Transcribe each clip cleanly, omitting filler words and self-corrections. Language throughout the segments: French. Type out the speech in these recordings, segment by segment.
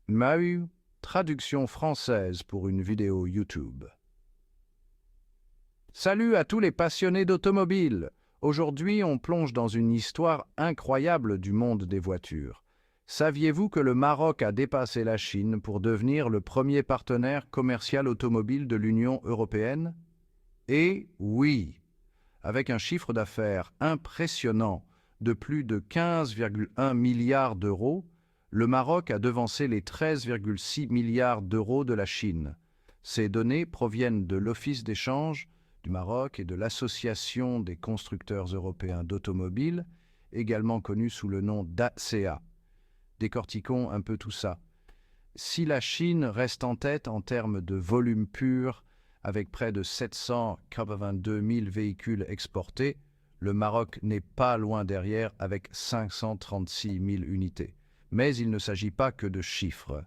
Mahu, traduction française pour une vidéo YouTube. Salut à tous les passionnés d'automobile. Aujourd'hui, on plonge dans une histoire incroyable du monde des voitures. Saviez-vous que le Maroc a dépassé la Chine pour devenir le premier partenaire commercial automobile de l'Union européenne? Et oui, avec un chiffre d'affaires impressionnant de plus de 15,1 milliards d'euros, le Maroc a devancé les 13,6 milliards d'euros de la Chine. Ces données proviennent de l'Office d'échange du Maroc et de l'Association des constructeurs européens d'automobiles, également connue sous le nom d'ACEA. Décortiquons un peu tout ça. Si la Chine reste en tête en termes de volume pur, avec près de 782 000 véhicules exportés, le Maroc n'est pas loin derrière avec 536 000 unités. Mais il ne s'agit pas que de chiffres.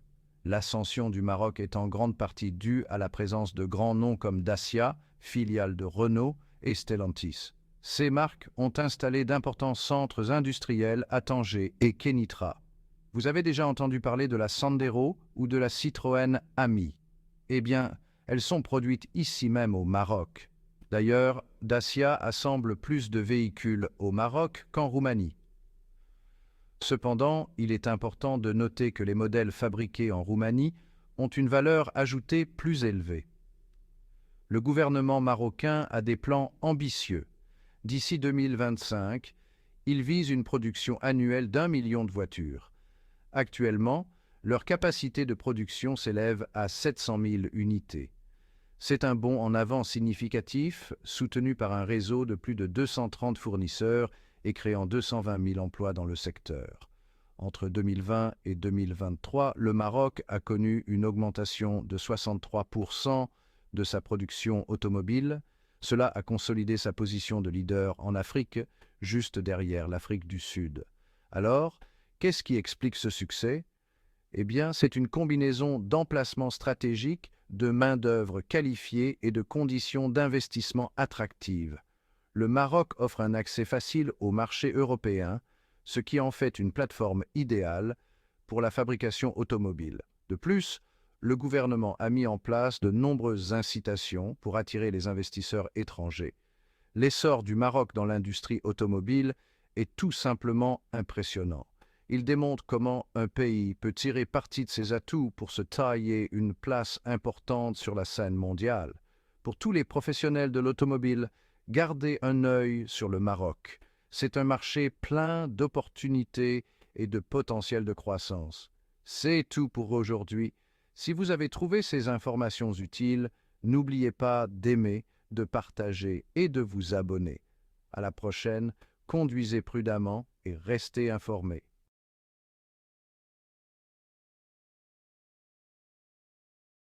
L'ascension du Maroc est en grande partie due à la présence de grands noms comme Dacia, filiale de Renault, et Stellantis. Ces marques ont installé d'importants centres industriels à Tanger et Kenitra. Vous avez déjà entendu parler de la Sandero ou de la Citroën Ami? Eh bien, elles sont produites ici même au Maroc. D'ailleurs, Dacia assemble plus de véhicules au Maroc qu'en Roumanie. Cependant, il est important de noter que les modèles fabriqués en Roumanie ont une valeur ajoutée plus élevée. Le gouvernement marocain a des plans ambitieux. D'ici 2025, il vise une production annuelle d'1 million de voitures. Actuellement, leur capacité de production s'élève à 700 000 unités. C'est un bond en avant significatif, soutenu par un réseau de plus de 230 fournisseurs et créant 220 000 emplois dans le secteur. Entre 2020 et 2023, le Maroc a connu une augmentation de 63% de sa production automobile. Cela a consolidé sa position de leader en Afrique, juste derrière l'Afrique du Sud. Alors, qu'est-ce qui explique ce succès? Eh bien, c'est une combinaison d'emplacements stratégiques, de main-d'œuvre qualifiée et de conditions d'investissement attractives. Le Maroc offre un accès facile au marché européen, ce qui en fait une plateforme idéale pour la fabrication automobile. De plus, le gouvernement a mis en place de nombreuses incitations pour attirer les investisseurs étrangers. L'essor du Maroc dans l'industrie automobile est tout simplement impressionnant. Il démontre comment un pays peut tirer parti de ses atouts pour se tailler une place importante sur la scène mondiale. Pour tous les professionnels de l'automobile, gardez un œil sur le Maroc. C'est un marché plein d'opportunités et de potentiel de croissance. C'est tout pour aujourd'hui. Si vous avez trouvé ces informations utiles, n'oubliez pas d'aimer, de partager et de vous abonner. À la prochaine, conduisez prudemment et restez informés.